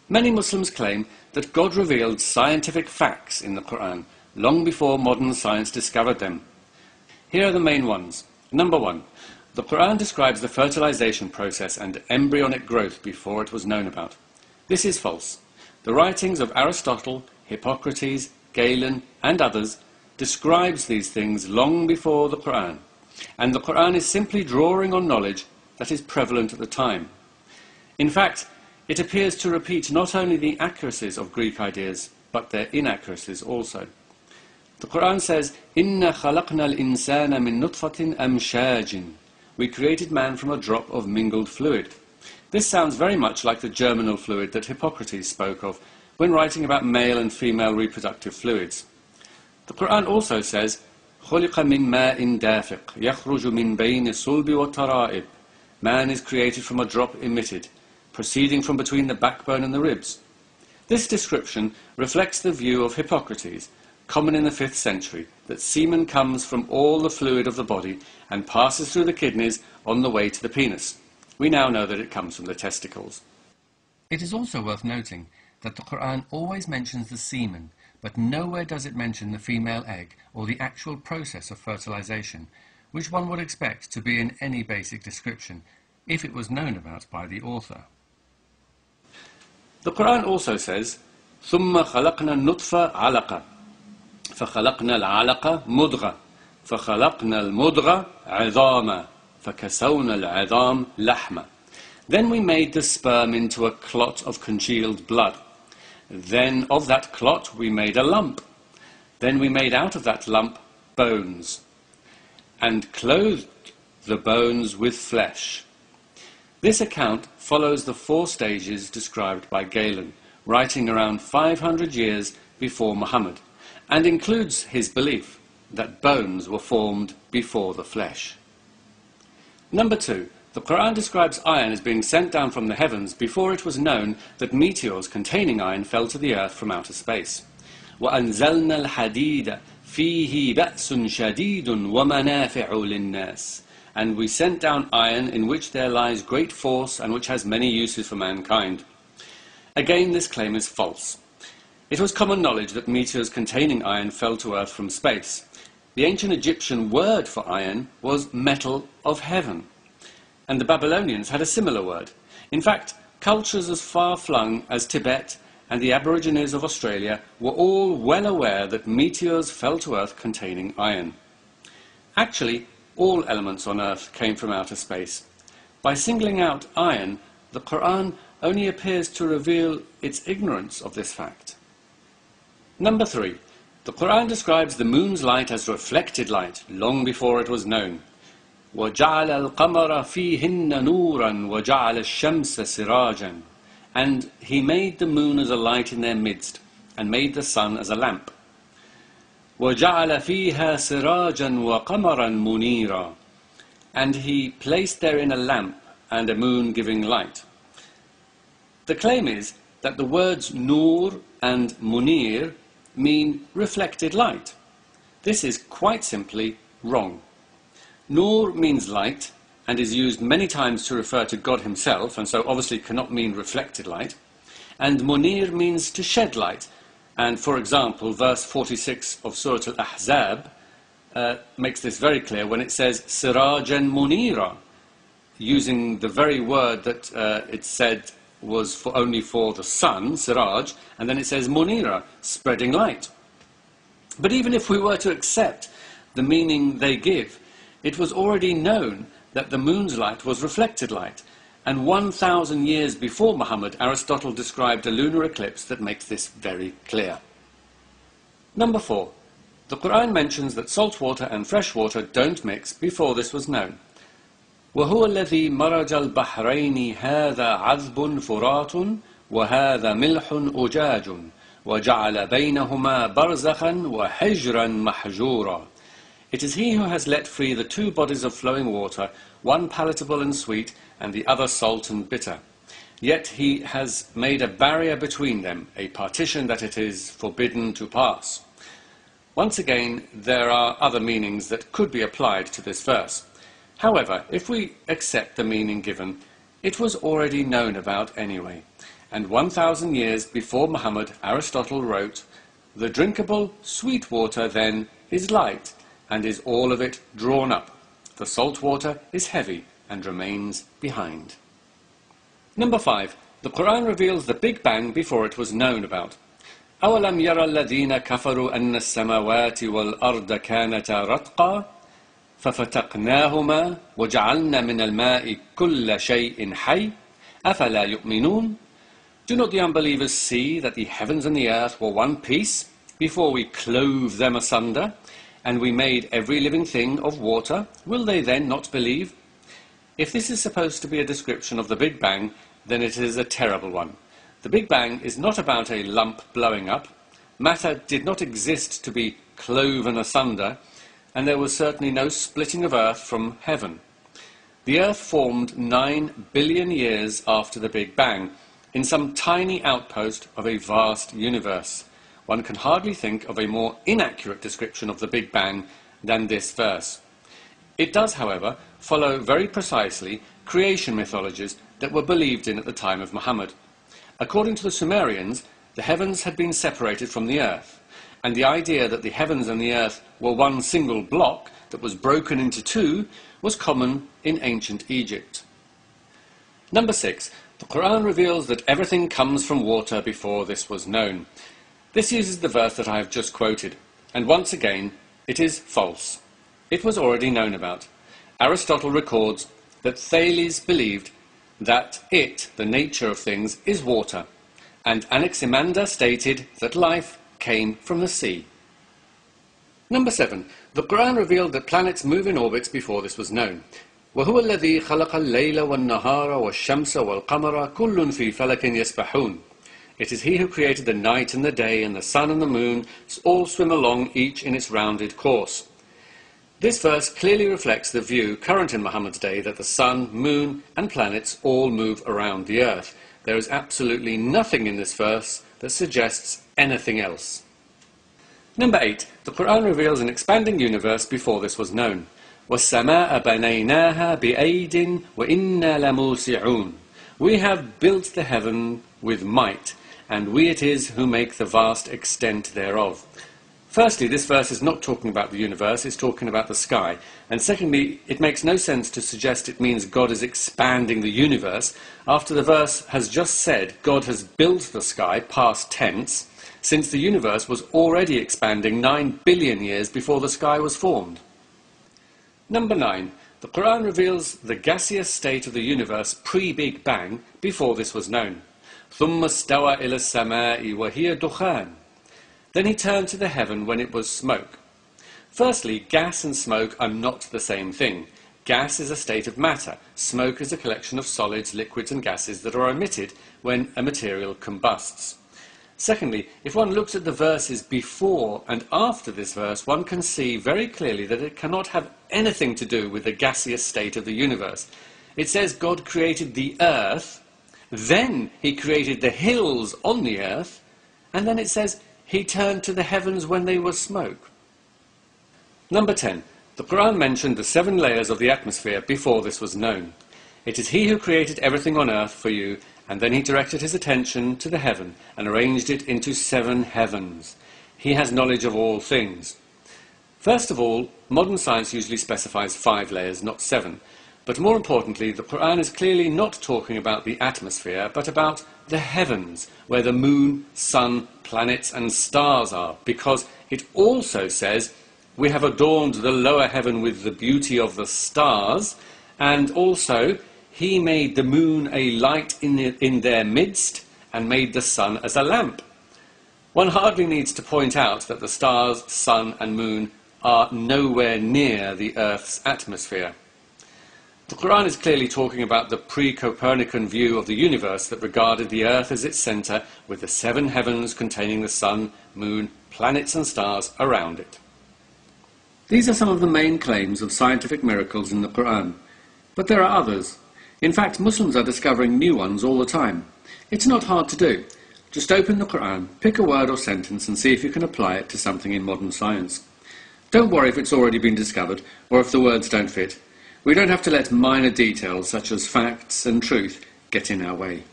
Many Muslims claim that God revealed scientific facts in the Quran long before modern science discovered them. Here are the main ones. Number 1. The Quran describes the fertilization process and embryonic growth before it was known about. This is false. The writings of Aristotle, Hippocrates, Galen and others describes these things long before the Quran, and the Quran is simply drawing on knowledge that is prevalent at the time. In fact, it appears to repeat not only the accuracies of Greek ideas, but their inaccuracies also. The Quran says, "Inna khalaqna al-insana min nutfatin amshajin." We created man from a drop of mingled fluid. This sounds very much like the germinal fluid that Hippocrates spoke of when writing about male and female reproductive fluids. The Quran also says, خُلِقَ مِن مَاءٍ دَافِقٍ يَخْرُجُ مِن بَيْنِ الصُّلْبِ وَالتَّرَائِبِ. Man is created from a drop emitted, proceeding from between the backbone and the ribs. This description reflects the view of Hippocrates, common in the 5th century, that semen comes from all the fluid of the body and passes through the kidneys on the way to the penis. We now know that it comes from the testicles. It is also worth noting that the Quran always mentions the semen, but nowhere does it mention the female egg or the actual process of fertilization, which one would expect to be in any basic description, if it was known about by the author. The Quran also says, ثُمَّ خَلَقْنَا النُّطْفَةَ عَلَقَةً فَخَلَقْنَا الْعَلَقَةَ مُضْغَةً فَخَلَقْنَا الْمُضْغَةَ عِظَامًا فَكَسَوْنَا الْعِظَامَ لَحْمًا. Then we made the sperm into a clot of congealed blood. Then of that clot we made a lump. Then we made out of that lump bones, and clothed the bones with flesh. This account follows the 4 stages described by Galen, writing around 500 years before Muhammad, and includes his belief that bones were formed before the flesh. Number 2. The Quran describes iron as being sent down from the heavens before it was known that meteors containing iron fell to the earth from outer space. وَأَنزَلْنَا الْحَدِيدَ فِيهِ بَأْسٌ شَدِيدٌ وَمَنَافِعُ لِلنَّاسِ. And we sent down iron in which there lies great force and which has many uses for mankind. Again, this claim is false. It was common knowledge that meteors containing iron fell to earth from space. The ancient Egyptian word for iron was metal of heaven, and the Babylonians had a similar word. In fact, cultures as far-flung as Tibet and the Aborigines of Australia were all well aware that meteors fell to earth containing iron. Actually, all elements on earth came from outer space. By singling out iron, the Quran only appears to reveal its ignorance of this fact. Number 3. The Quran describes the moon's light as reflected light long before it was known. وَجَعَلَ الْقَمَرَ فِيهِنَّ نُورًا وَجَعَلَ الشَّمْسَ سِرَاجًا. And he made the moon as a light in their midst, and made the sun as a lamp. وَجَعَلَ فِيهَا سِرَاجًا وَقَمَرًا مُنِيرًا. And he placed therein a lamp and a moon giving light. The claim is that the words nur and munir mean reflected light. This is quite simply wrong. Nur means light and is used many times to refer to God himself, and so obviously cannot mean reflected light. And munir means to shed light. And for example, verse 46 of Surah Al-Ahzab makes this very clear when it says Sirajan Munira, using the very word that it said was only for the sun, Siraj, and then it says Munira, spreading light. But even if we were to accept the meaning they give, it was already known that the moon's light was reflected light, and 1,000 years before Muhammad, Aristotle described a lunar eclipse that makes this very clear. Number 4. The Quran mentions that salt water and fresh water don't mix before this was known. وَهُوَ الَّذِي مَرَجَ الْبَحْرَيْنِ هَذَا عَذْبٌ فُرَاتٌ وَهَذَا مِلْحٌ أُجَاجٌ وَجَعَلَ بَيْنَهُمَا بَرْزَخًا وَحِجْرًا مَحْجُورًا. It is he who has let free the 2 bodies of flowing water, one palatable and sweet, and the other salt and bitter. Yet he has made a barrier between them, a partition that it is forbidden to pass. Once again, there are other meanings that could be applied to this verse. However, if we accept the meaning given, it was already known about anyway, and 1,000 years before Muhammad, Aristotle wrote, "The drinkable sweet water then is light, and is all of it drawn up. The salt water is heavy and remains behind." Number 5. The Quran reveals the Big Bang before it was known about. أَوَلَمْ يَرَ الَّذِينَ كَفَرُوا أَنَّ السَّمَاوَاتِ وَالْأَرْضَ كَانَتَا رَتْقًا فَفَتَقْنَاهُمَا وَجَعَلْنَا مِنَ الْمَاءِ كُلَّ شَيْءٍ حَيٍّ أَفَلَا يُؤْمِنُونَ. Do not the unbelievers see that the heavens and the earth were one piece before we clove them asunder, and we made every living thing of water? Will they then not believe? If this is supposed to be a description of the Big Bang, then it is a terrible one. The Big Bang is not about a lump blowing up. Matter did not exist to be cloven asunder, and there was certainly no splitting of earth from heaven. The earth formed 9 billion years after the Big Bang, in some tiny outpost of a vast universe. One can hardly think of a more inaccurate description of the Big Bang than this verse. It does, however, follow very precisely creation mythologies that were believed in at the time of Muhammad. According to the Sumerians, the heavens had been separated from the earth, and the idea that the heavens and the earth were one single block that was broken into two was common in ancient Egypt. Number 6. The Quran reveals that everything comes from water before this was known. This uses the verse that I have just quoted, and once again, it is false. It was already known about. Aristotle records that Thales believed that it, the nature of things, is water, and Anaximander stated that life came from the sea. Number 7. The Quran revealed that planets move in orbits before this was known. وَهُوَ الَّذِي خَلَقَ اللَّيْلَ وَالنَّهَارَ وَالشَّمْسَ وَالْقَمَرَ كُلٌّ فِي فَلَكٍ يَسْبَحُونَ. It is He who created the night and the day, and the sun and the moon all swim along, each in its rounded course. This verse clearly reflects the view current in Muhammad's day that the sun, moon and planets all move around the earth. There is absolutely nothing in this verse that suggests anything else. Number 8. The Quran reveals an expanding universe before this was known. وَالسَّمَاءَ بَنَيْنَاهَا بِأَيْدٍ وَإِنَّا لَمُوسِعُونَ. We have built the heaven with might, and we it is who make the vast extent thereof. Firstly, this verse is not talking about the universe, it's talking about the sky. And secondly, it makes no sense to suggest it means God is expanding the universe after the verse has just said God has built the sky, past tense, since the universe was already expanding 9 billion years before the sky was formed. Number 9. The Quran reveals the gaseous state of the universe pre-Big Bang before this was known. ثُمَّ اسْتَوَى إِلَى السَّمَاءِ وَهِيَ دُخَانٌ. Then he turned to the heaven when it was smoke. Firstly, gas and smoke are not the same thing. Gas is a state of matter. Smoke is a collection of solids, liquids and gases that are emitted when a material combusts. Secondly, if one looks at the verses before and after this verse, one can see very clearly that it cannot have anything to do with the gaseous state of the universe. It says God created the earth, then he created the hills on the earth, and then it says he turned to the heavens when they were smoke. Number 10. The Quran mentioned the 7 layers of the atmosphere before this was known. It is He who created everything on earth for you, and then He directed His attention to the heaven and arranged it into 7 heavens. He has knowledge of all things. First of all, modern science usually specifies 5 layers, not 7. But more importantly, the Quran is clearly not talking about the atmosphere, but about the heavens, where the moon, sun, planets and stars are, because it also says, we have adorned the lower heaven with the beauty of the stars, and also, He made the moon a light in their midst, and made the sun as a lamp. One hardly needs to point out that the stars, sun and moon are nowhere near the Earth's atmosphere. The Quran is clearly talking about the pre-Copernican view of the universe that regarded the Earth as its centre, with the 7 heavens containing the sun, moon, planets and stars around it. These are some of the main claims of scientific miracles in the Quran, but there are others. In fact, Muslims are discovering new ones all the time. It's not hard to do. Just open the Quran, pick a word or sentence and see if you can apply it to something in modern science. Don't worry if it's already been discovered or if the words don't fit. We don't have to let minor details such as facts and truth get in our way.